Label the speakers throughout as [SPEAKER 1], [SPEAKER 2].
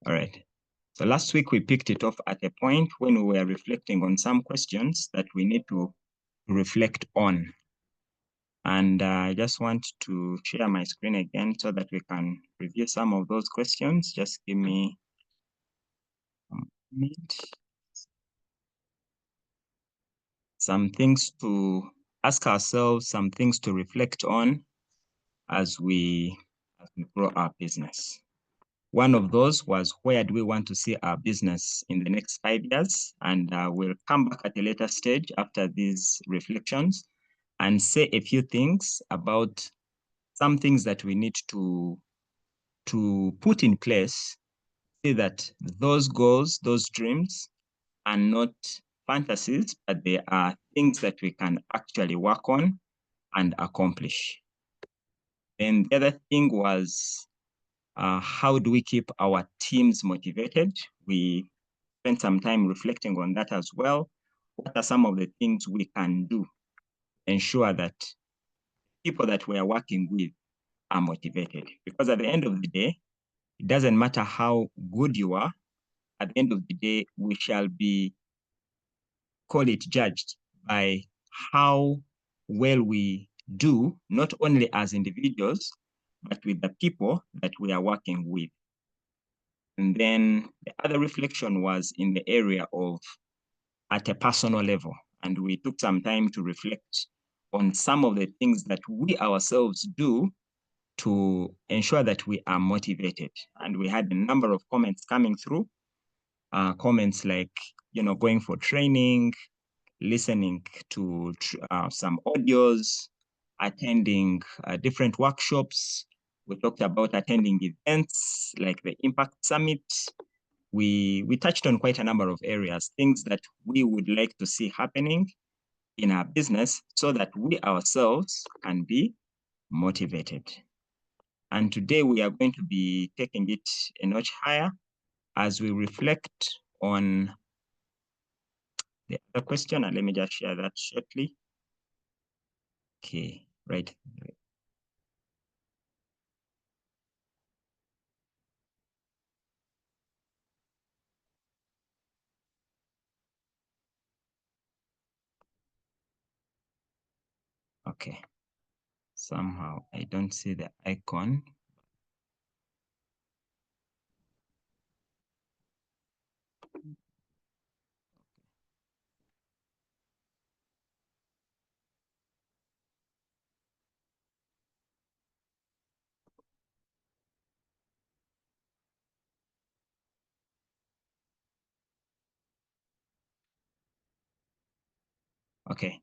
[SPEAKER 1] All right. So last week we picked it off at a point when we were reflecting on some questions that we need to reflect on. And I just want to share my screen again so that we can review some of those questions. Just give me a minute. Some things to ask ourselves, some things to reflect on as we grow our business. One of those was, where do we want to see our business in the next 5 years? And we'll come back at a later stage after these reflections and say a few things about some things that we need to put in place, so that those goals, those dreams are not fantasies, but they are things that we can actually work on and accomplish. Then the other thing was, how do we keep our teams motivated? We spent some time reflecting on that as well. What are some of the things we can do to ensure that people that we are working with are motivated? Because at the end of the day, it doesn't matter how good you are. At the end of the day, we shall be, call it, judged by how well we do, not only as individuals, but with the people that we are working with. And then the other reflection was in the area of at a personal level. And we took some time to reflect on some of the things that we ourselves do to ensure that we are motivated. And we had a number of comments coming through, comments like, going for training, listening to some audios, attending different workshops. We talked about attending events like the Impact Summit. We touched on quite a number of areas, things that we would like to see happening in our business so that we ourselves can be motivated. And today we are going to be taking it a notch higher as we reflect on the other question. And let me just share that shortly. Okay, right. Okay. Somehow I don't see the icon. Okay.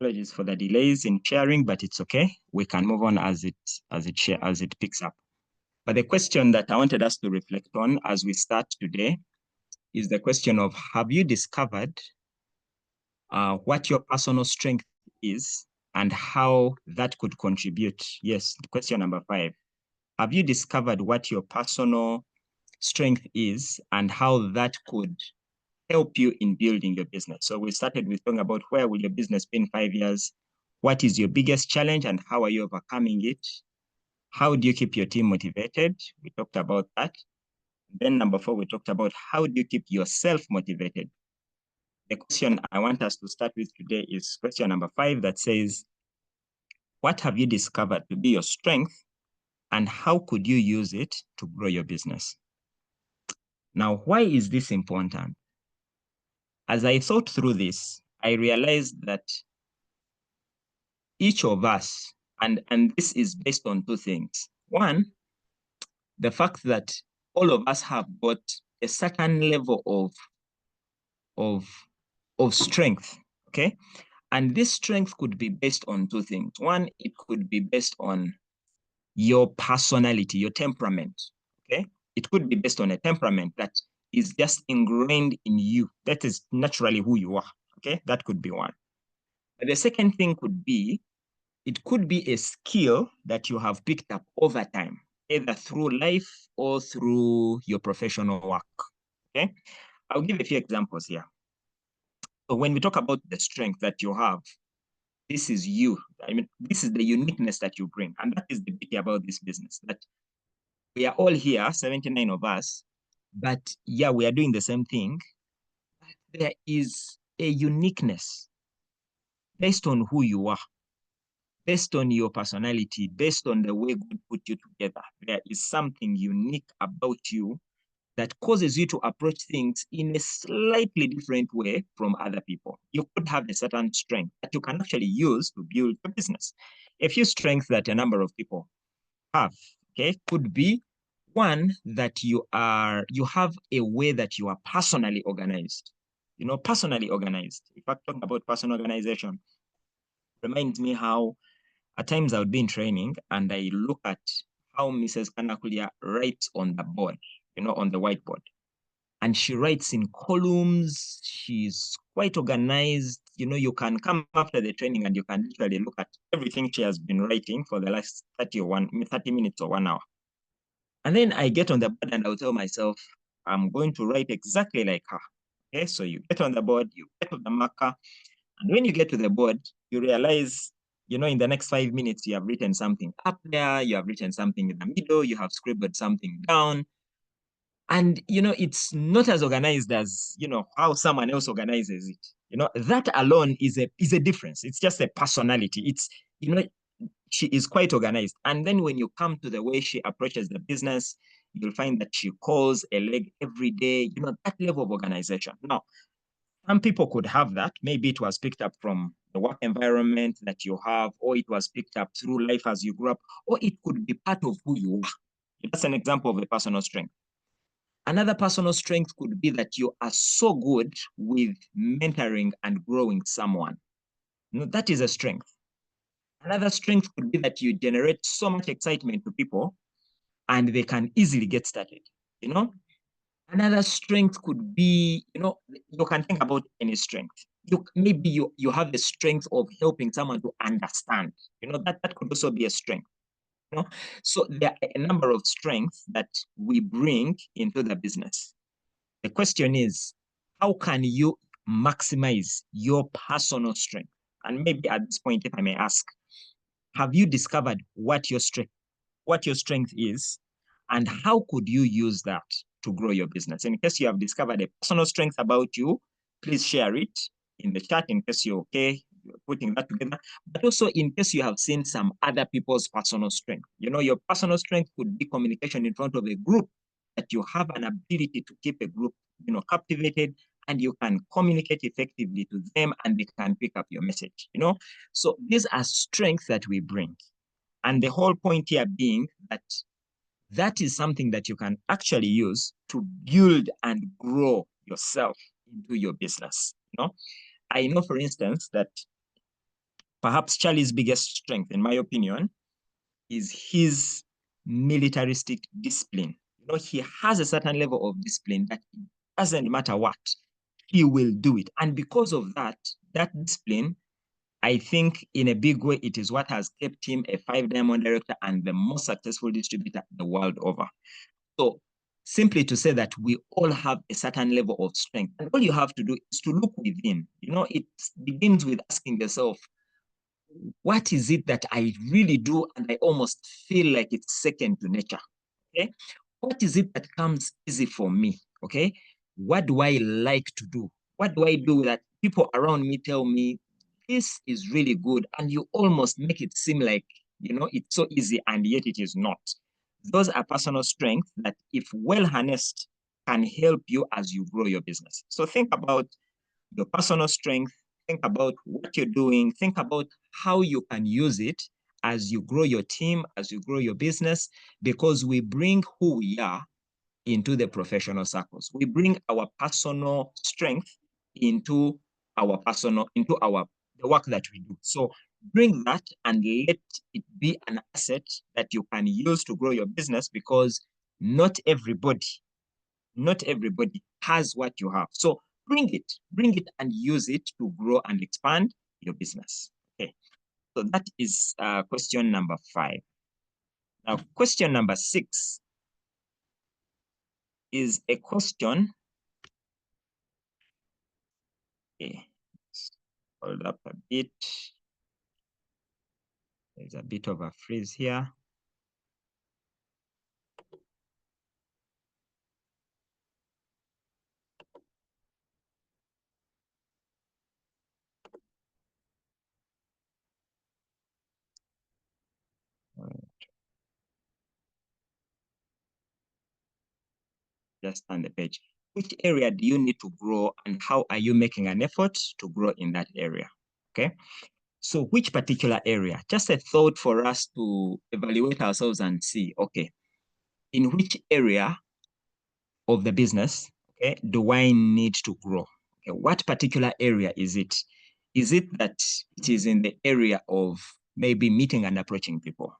[SPEAKER 1] Apologies for the delays in sharing, but it's okay. We can move on as it picks up. But the question that I wanted us to reflect on as we start today is the question of, have you discovered what your personal strength is and how that could contribute? Yes, question number 5. Have you discovered what your personal strength is and how that could help you in building your business? So we started with talking about, where will your business be in 5 years? What is your biggest challenge and how are you overcoming it? How do you keep your team motivated? We talked about that. Then number 4, we talked about, how do you keep yourself motivated? The question I want us to start with today is question number 5, that says, what have you discovered to be your strength and how could you use it to grow your business? Now, why is this important? As I thought through this, I realized that each of us, and this is based on 2 things. One, the fact that all of us have got a certain level of strength, okay? And this strength could be based on 2 things. One, it could be based on your personality, your temperament, okay? It could be based on a temperament that is just ingrained in you. That is naturally who you are, okay? That could be one. But the second thing could be, it could be a skill that you have picked up over time, either through life or through your professional work, okay? I'll give a few examples here. So when we talk about the strength that you have, this is you. I mean, this is the uniqueness that you bring. And that is the beauty about this business, that we are all here, 79 of us, But yeah, we are doing the same thing. But there is a uniqueness based on who you are, based on your personality, based on the way God put you together. There is something unique about you that causes you to approach things in a slightly different way from other people. You could have a certain strength that you can actually use to build a business. A few strengths that a number of people have, okay, could be one that you have a way that you are personally organized. Personally organized. In fact, talking about personal organization reminds me how at times I would be in training and I look at how Mrs. Kanakulia writes on the board, on the whiteboard. And she writes in columns. She's quite organized. You can come after the training and you can literally look at everything she has been writing for the last 30 minutes or 1 hour. And then I get on the board and I'll tell myself, I'm going to write exactly like her. Okay, so you get on the board, you get on the marker, and when you get to the board, you realize, in the next 5 minutes, you have written something up there, you have written something in the middle, you have scribbled something down. And, it's not as organized as, how someone else organizes it. That alone is a difference. It's just a personality. You know, she is quite organized. And then when you come to the way she approaches the business, you'll find that she calls a leg every day, that level of organization. Now, some people could have that. Maybe it was picked up from the work environment that you have, or it was picked up through life as you grew up, or it could be part of who you are. That's an example of a personal strength. Another personal strength could be that you are so good with mentoring and growing someone. That is a strength. Another strength could be that you generate so much excitement to people and they can easily get started. You know, Another strength could be, you can think about any strength. Maybe you have the strength of helping someone to understand. That could also be a strength. You know, so there are a number of strengths that we bring into the business. The question is, how can you maximize your personal strength? And maybe at this point, if I may ask, have you discovered what your strength is, and how could you use that to grow your business? In case you have discovered a personal strength about you, please share it in the chat in case you're okay putting that together. But also in case you have seen some other people's personal strength. Your personal strength could be communication in front of a group, that you have an ability to keep a group, captivated, and you can communicate effectively to them and they can pick up your message. So these are strengths that we bring. And the whole point here being that that is something that you can actually use to build and grow yourself into your business. I know, for instance, that perhaps Charlie's biggest strength, in my opinion, is his militaristic discipline. He has a certain level of discipline that it doesn't matter what, he will do it. And because of that discipline, I think in a big way, it is what has kept him a 5-diamond director and the most successful distributor the world over. So simply to say that we all have a certain level of strength, and all you have to do is to look within. It begins with asking yourself, what is it that I really do and I almost feel like it's second to nature? Okay. What is it that comes easy for me? Okay. What do I like to do? What do I do that people around me tell me this is really good, and you almost make it seem like, it's so easy, and yet it is not. Those are personal strengths that, if well harnessed, can help you as you grow your business. So think about your personal strength, think about what you're doing, think about how you can use it as you grow your team, as you grow your business, because we bring who we are into the professional circles. We bring our personal strength into the work that we do. So bring that and let it be an asset that you can use to grow your business, because not everybody not everybody has what you have. So bring it and use it to grow and expand your business. Okay. So that is question number 5. Now, question number 6 is a question. Okay. Hold up a bit. There's a bit of a freeze here. just turn the page. Which area do you need to grow, and how are you making an effort to grow in that area? Okay. So which particular area? Just a thought for us to evaluate ourselves and see, okay, in which area of the business, okay, do I need to grow? Okay, what particular area is it? Is it that it is in the area of maybe meeting and approaching people?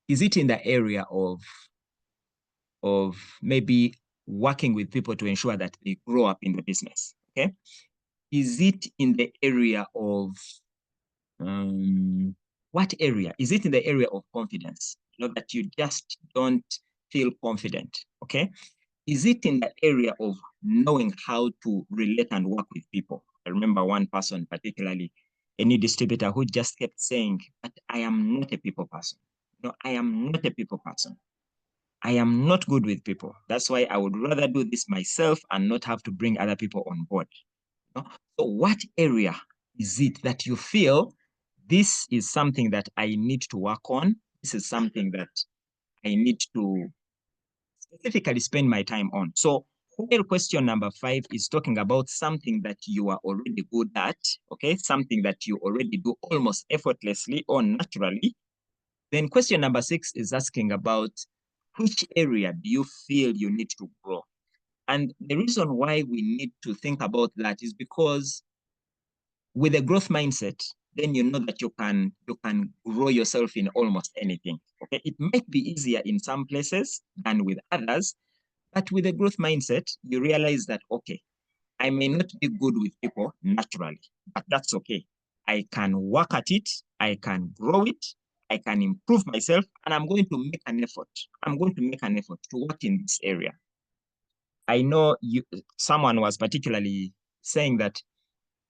[SPEAKER 1] Is it in the area of maybe working with people to ensure that they grow up in the business? Okay. Is it in the area of what area? Is it in the area of confidence? You know, that you just don't feel confident. Okay. Is it in the area of knowing how to relate and work with people? I remember one person, particularly a new distributor, who just kept saying, but I am not a people person. No, I am not a people person. I am not good with people. That's why I would rather do this myself and not have to bring other people on board. No? So what area is it that you feel this is something that I need to work on? This is something that I need to specifically spend my time on. So while question number 5 is talking about something that you are already good at, okay, something that you already do almost effortlessly or naturally, then question number 6 is asking about which area do you feel you need to grow? And the reason why we need to think about that is because with a growth mindset, then you know that you can grow yourself in almost anything. Okay, it might be easier in some places than with others, but with a growth mindset, you realize that, okay, I may not be good with people naturally, but that's okay. I can work at it, I can grow it, I can improve myself, and I'm going to make an effort. I'm going to make an effort to work in this area. I know someone was particularly saying that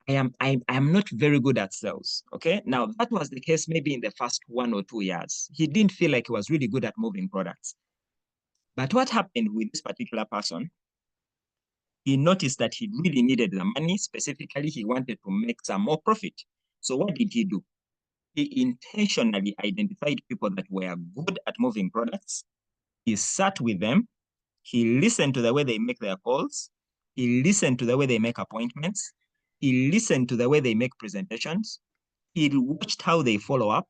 [SPEAKER 1] I am not very good at sales. Okay. Now that was the case maybe in the first 1 or 2 years. He didn't feel like he was really good at moving products. But what happened with this particular person? He noticed that he really needed the money. Specifically, he wanted to make some more profit. So what did he do? He intentionally identified people that were good at moving products. He sat with them. He listened to the way they make their calls. He listened to the way they make appointments. He listened to the way they make presentations. He watched how they follow up.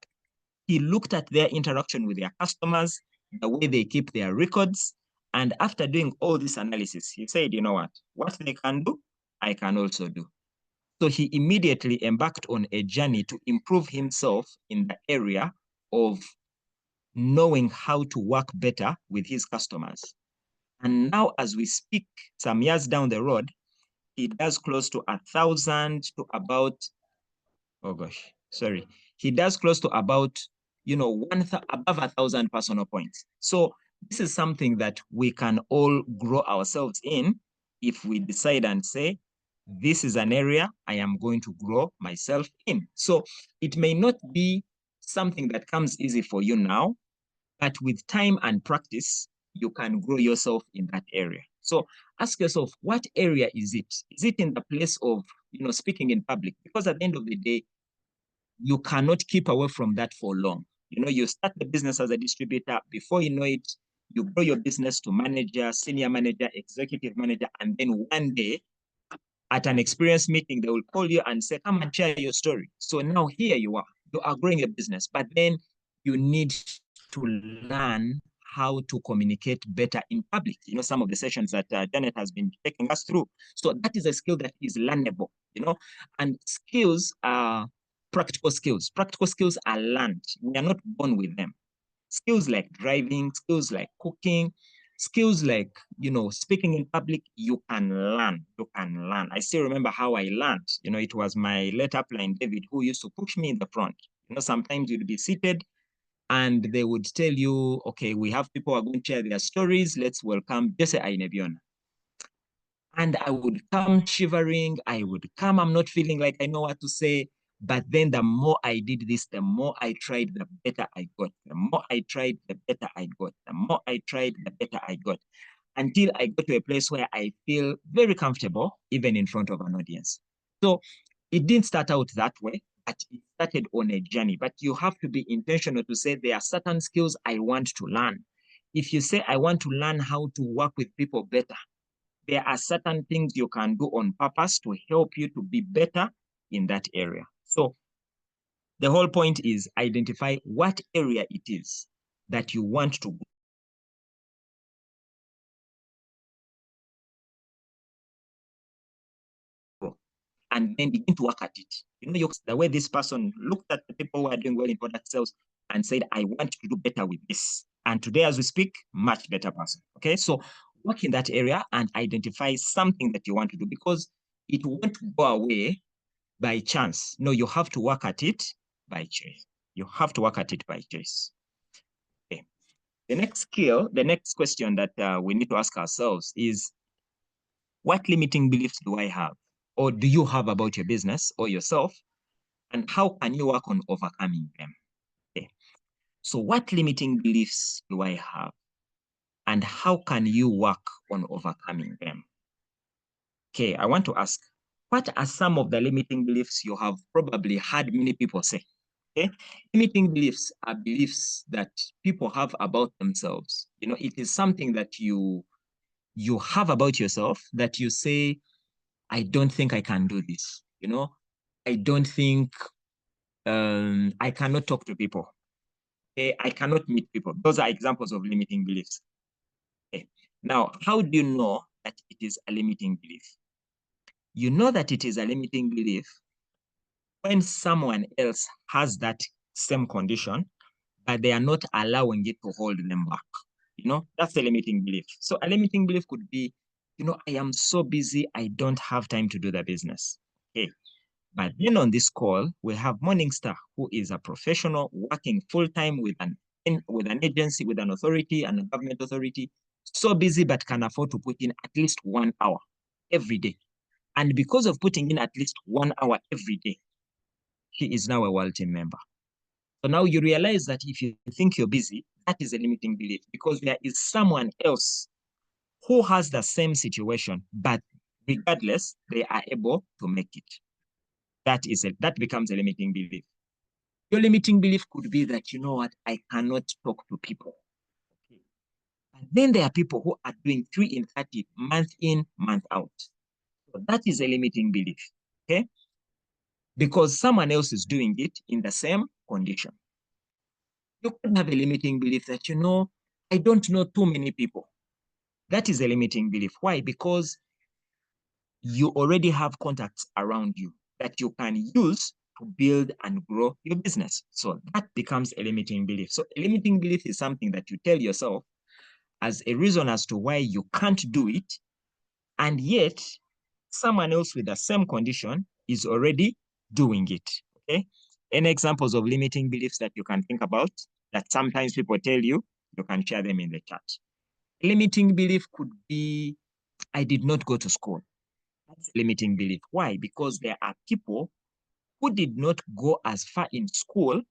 [SPEAKER 1] He looked at their interaction with their customers, the way they keep their records. And after doing all this analysis, he said, you know what they can do, I can also do. So he immediately embarked on a journey to improve himself in the area of knowing how to work better with his customers. And now, as we speak, some years down the road, he does close to 1,000 to about, oh gosh, sorry. He does close to about, above 1,000 personal points. So this is something that we can all grow ourselves in if we decide and say, this is an area I am going to grow myself in. So it may not be something that comes easy for you now, but with time and practice, you can grow yourself in that area. So ask yourself, what area is it? Is it in the place of, speaking in public? Because at the end of the day, you cannot keep away from that for long. You start the business as a distributor. Before you know it, you grow your business to manager, senior manager, executive manager, and then one day at an experience meeting, they will call you and say, come and share your story. So now here you are growing a business, but then you need to learn how to communicate better in public. Some of the sessions that Janet has been taking us through. So that is a skill that is learnable, and skills are practical skills. Practical skills are learned. We are not born with them. Skills like driving, skills like cooking, skills like, speaking in public, you can learn. You can learn. I still remember how I learned. It was my late upline, David, who used to push me in the front. Sometimes you'd be seated and they would tell you, okay, we have people who are going to share their stories. Let's welcome Jesse Ainebyoona. And I would come shivering. I would come, I'm not feeling like I know what to say. But then the more I did this, the more I tried, the better I got. The more I tried, the better I got. The more I tried, the better I got. Until I got to a place where I feel very comfortable, even in front of an audience. So it didn't start out that way, but it started on a journey. But you have to be intentional to say there are certain skills I want to learn. If you say, I want to learn how to work with people better, there are certain things you can do on purpose to help you to be better in that area. So the whole point is identify what area it is that you want to grow, and then begin to work at it. You know, the way this person looked at the people who are doing well in product sales and said, I want to do better with this. And today, as we speak, much better person. Okay, so work in that area and identify something that you want to do, because it won't go away by chance. No, you have to work at it by choice. You have to work at it by choice. Okay. The next skill, the next question that we need to ask ourselves is, what limiting beliefs do I have, or do you have about your business or yourself, and how can you work on overcoming them? Okay. So what limiting beliefs do I have, and how can you work on overcoming them? Okay, I want to ask, what are some of the limiting beliefs you have probably heard many people say? Okay, limiting beliefs are beliefs that people have about themselves. You know, it is something that you have about yourself that you say, I don't think I can do this. You know, I don't think I cannot talk to people. Okay, I cannot meet people. Those are examples of limiting beliefs. Okay. Now, how do you know that it is a limiting belief? You know that it is a limiting belief when someone else has that same condition, but they are not allowing it to hold them back. You know, that's a limiting belief. So a limiting belief could be, you know, I am so busy, I don't have time to do the business. Okay. But then on this call, we have Morningstar, who is a professional working full-time with an agency, with an authority and a government authority, so busy but can afford to put in at least 1 hour every day. And because of putting in at least 1 hour every day, he is now a world team member. So now you realize that if you think you're busy, that is a limiting belief, because there is someone else who has the same situation, but regardless, they are able to make it. That becomes a limiting belief. Your limiting belief could be that, you know what, I cannot talk to people. Okay. And then there are people who are doing 3 in 30, month in, month out. So that is a limiting belief. Okay. Because someone else is doing it in the same condition. You could have a limiting belief that, you know, I don't know too many people. That is a limiting belief. Why? Because you already have contacts around you that you can use to build and grow your business. So that becomes a limiting belief. So a limiting belief is something that you tell yourself as a reason as to why you can't do it, and yet someone else with the same condition is already doing it. Okay. Any examples of limiting beliefs that you can think about that sometimes people tell you, you can share them in the chat. A limiting belief could be, I did not go to school. That's a limiting belief. Why? Because there are people who did not go as far in school,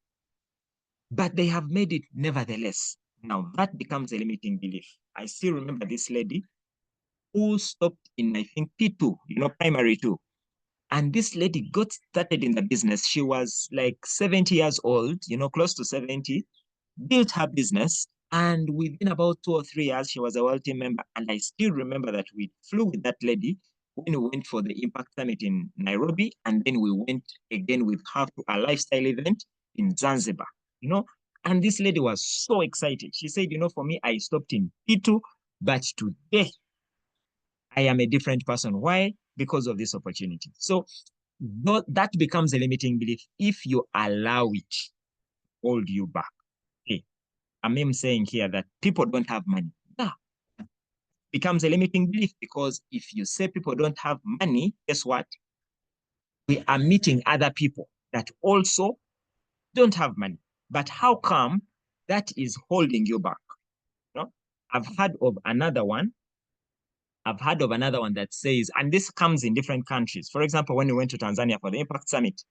[SPEAKER 1] but they have made it nevertheless. Now that becomes a limiting belief. I still remember this lady who stopped in, I think, P2, you know, primary 2. And this lady got started in the business. She was like 70 years old, you know, close to 70, built her business. And within about 2 or 3 years, she was a world team member. And I still remember that we flew with that lady when we went for the Impact Summit in Nairobi. And then we went again with her to a lifestyle event in Zanzibar, you know. And this lady was so excited. She said, you know, for me, I stopped in P2, but today I am a different person. Why? Because of this opportunity. So that becomes a limiting belief if you allow it hold you back. Okay. I'm saying here that people don't have money. Yeah. Becomes a limiting belief, because if you say people don't have money, guess what? We are meeting other people that also don't have money. But how come that is holding you back? You know? I've heard of another one. I've heard of another one that says, and this comes in different countries. For example, when we went to Tanzania for the Impact Summit,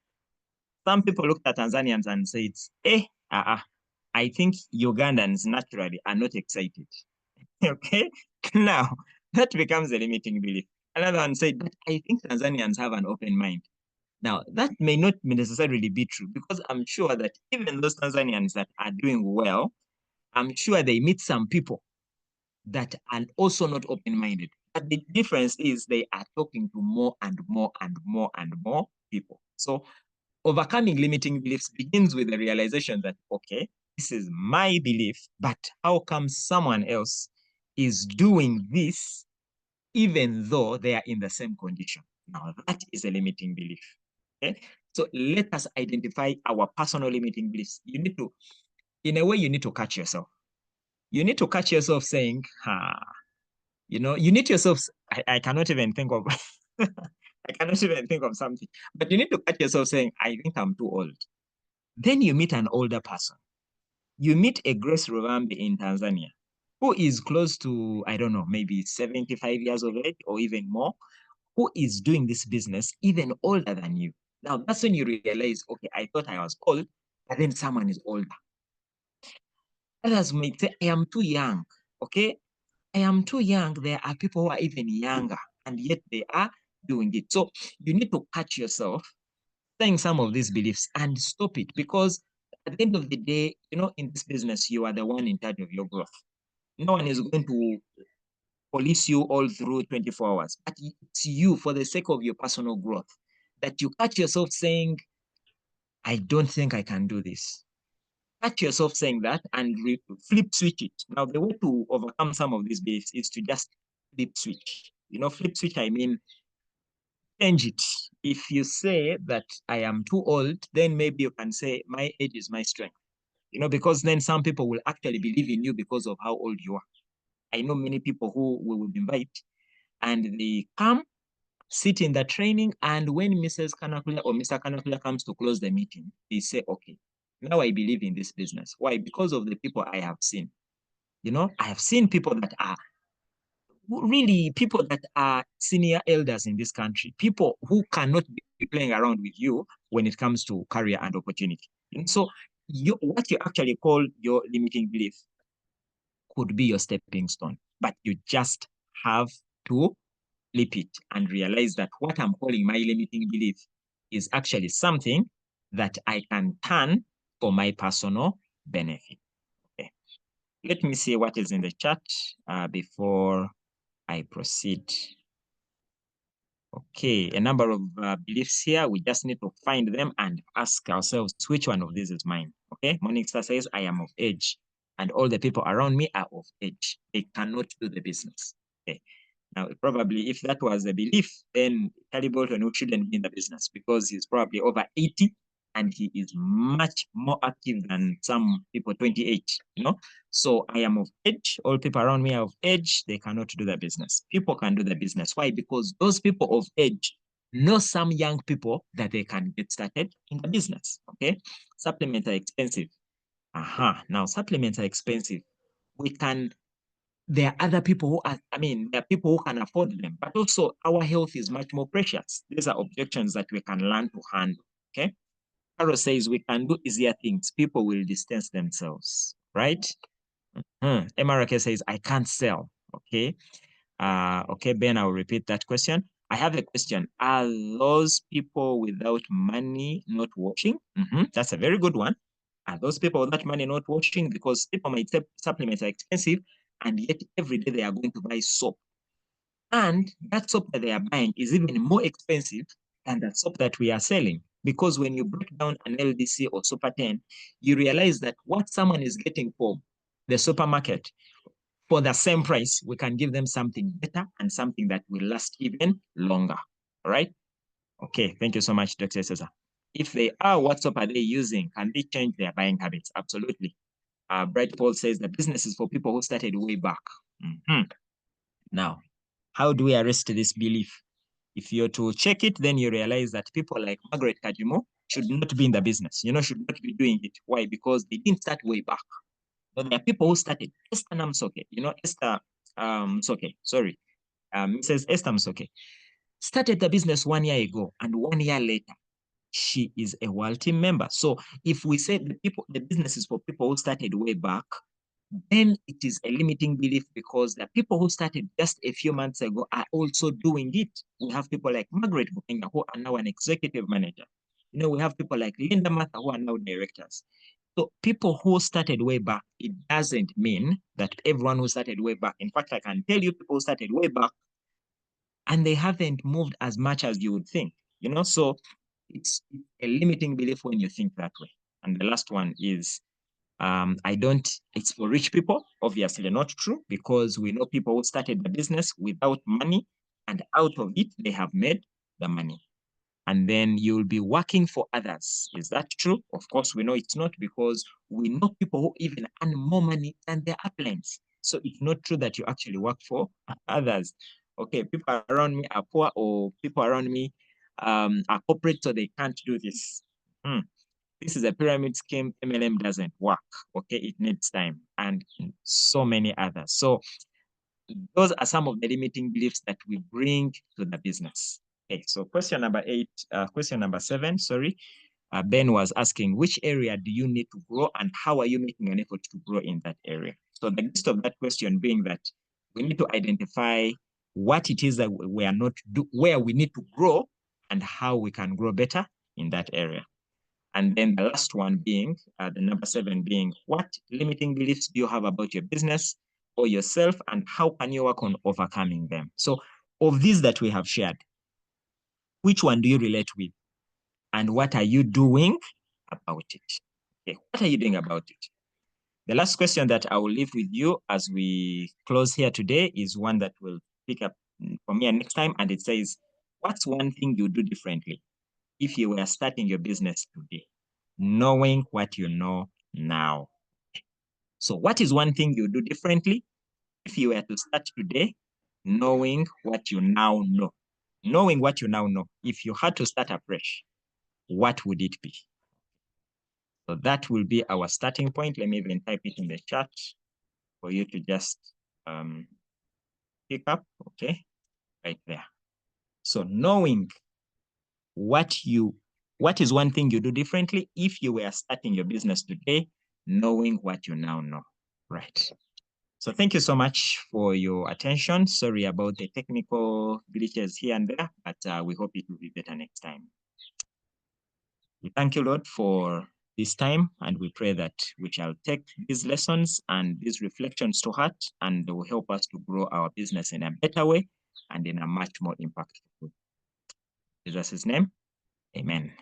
[SPEAKER 1] some people looked at Tanzanians and said, I think Ugandans naturally are not excited. Okay? Now, that becomes a limiting belief. Another one said, but I think Tanzanians have an open mind. Now, that may not necessarily be true, because I'm sure that even those Tanzanians that are doing well, I'm sure they meet some people that are also not open-minded. But the difference is they are talking to more and more and more and more people. So overcoming limiting beliefs begins with the realization that, okay, this is my belief, but how come someone else is doing this even though they are in the same condition? Now, that is a limiting belief. Okay? So let us identify our personal limiting beliefs. You need to, in a way, you need to catch yourself. You need to catch yourself saying, you need yourself. I cannot even think of, I cannot even think of something, but you need to catch yourself saying, I think I'm too old. Then you meet an older person. You meet a Grace Ruvambi in Tanzania who is close to, I don't know, maybe 75 years of age or even more, who is doing this business even older than you. Now, that's when you realize, okay, I thought I was old, but then someone is older. Others may say, I am too young, okay? I am too young. There are people who are even younger, and yet they are doing it. So you need to catch yourself saying some of these beliefs and stop it, because at the end of the day, in this business, you are the one in charge of your growth. No one is going to police you all through 24 hours, but it's you, for the sake of your personal growth, that you catch yourself saying, I don't think I can do this. Catch yourself saying that and flip switch it. Now, the way to overcome some of these beliefs is to just flip switch. Flip switch, I mean, change it. If you say that I am too old, then maybe you can say my age is my strength. Because then some people will actually believe in you because of how old you are. I know many people who we will invite and they come, sit in the training, and when Mrs. Kanakula or Mr. Kanakula comes to close the meeting, they say, okay, now I believe in this business. Why? Because of the people I have seen. I have seen people that are really people that are senior elders in this country, people who cannot be playing around with you when it comes to career and opportunity. And so what you actually call your limiting belief could be your stepping stone, but you just have to flip it and realize that what I'm calling my limiting belief is actually something that I can turn for my personal benefit. Okay. Let me see what is in the chat before I proceed. Okay, a number of beliefs here. We just need to find them and ask ourselves which one of these is mine. Okay, Morningstar says I am of age and all the people around me are of age. They cannot do the business. Okay. Now, probably if that was a belief, then Charlie Bolton shouldn't be in the business because he's probably over 80 and he is much more active than some people 28, So I am of age. All people around me are of age. They cannot do the business. People can do the business. Why? Because those people of age know some young people that they can get started in the business, okay? Supplements are expensive. Now, supplements are expensive. There are other people there are people who can afford them, but also our health is much more precious. These are objections that we can learn to handle, okay? Carol says we can do easier things. People will distance themselves, right? MRK says, I can't sell, okay? Okay, Ben, I'll repeat that question. I have a question. Are those people without money not washing? That's a very good one. Are those people without money not washing? Because people might say supplements are expensive, and yet every day they are going to buy soap. And that soap that they are buying is even more expensive than the soap that we are selling. Because when you break down an LDC or Super 10, you realize that what someone is getting for the supermarket for the same price, we can give them something better and something that will last even longer. All right? Okay, thank you so much, Dr. Cesar. If they are, what soap are they using? Can they change their buying habits? Absolutely. Bright Paul says the business is for people who started way back. Now, how do we arrest this belief? If you're to check it, then you realize that people like Margaret Kajimo should not be in the business, should not be doing it. Why? Because they didn't start way back. But there are people who started. Esther Namsoke, Esther Msoke, sorry, Mrs. Esther Msoke, started the business 1 year ago, and 1 year later, she is a world team member. So if we say the business is for people who started way back, then it is a limiting belief because the people who started just a few months ago are also doing it. We have people like Margaret Bukenga who are now an executive manager. We have people like Linda Martha who are now directors. So people who started way back, it doesn't mean that everyone who started way back. In fact, I can tell you people who started way back and they haven't moved as much as you would think, you know? So it's a limiting belief when you think that way. And the last one is, it's for rich people, obviously not true, because we know people who started the business without money and out of it, they have made the money. And then you'll be working for others. Is that true? Of course, we know it's not, because we know people who even earn more money than their upliners. So it's not true that you actually work for others. Okay, people around me are poor, or people around me are corporate, so they can't do this. This is a pyramid scheme. MLM doesn't work. Okay, it needs time, and so many others. So those are some of the limiting beliefs that we bring to the business. Okay, so question number 7, sorry. Ben was asking, which area do you need to grow and how are you making an effort to grow in that area? So the gist of that question being that we need to identify what it is that we are not where we need to grow and how we can grow better in that area. And then the last one being, the number 7 being, what limiting beliefs do you have about your business or yourself, and how can you work on overcoming them? So of these that we have shared, which one do you relate with? And what are you doing about it? Okay, what are you doing about it? The last question that I will leave with you as we close here today is one that will pick up for me next time. And it says, what's one thing you do differently if you were starting your business today, knowing what you know now? So what is one thing you do differently if you were to start today, knowing what you now know? Knowing what you now know, if you had to start afresh, what would it be? So that will be our starting point. Let me even type it in the chat for you to just pick up, okay, right there. So knowing what is one thing you do differently if you were starting your business today, knowing what you now know, right? So thank you so much for your attention. Sorry about the technical glitches here and there, but we hope it will be better next time. We thank you, Lord, for this time, and we pray that we shall take these lessons and these reflections to heart, and they will help us to grow our business in a better way and in a much more impactful way. In Jesus' name, amen.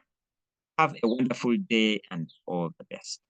[SPEAKER 1] Have a wonderful day and all the best.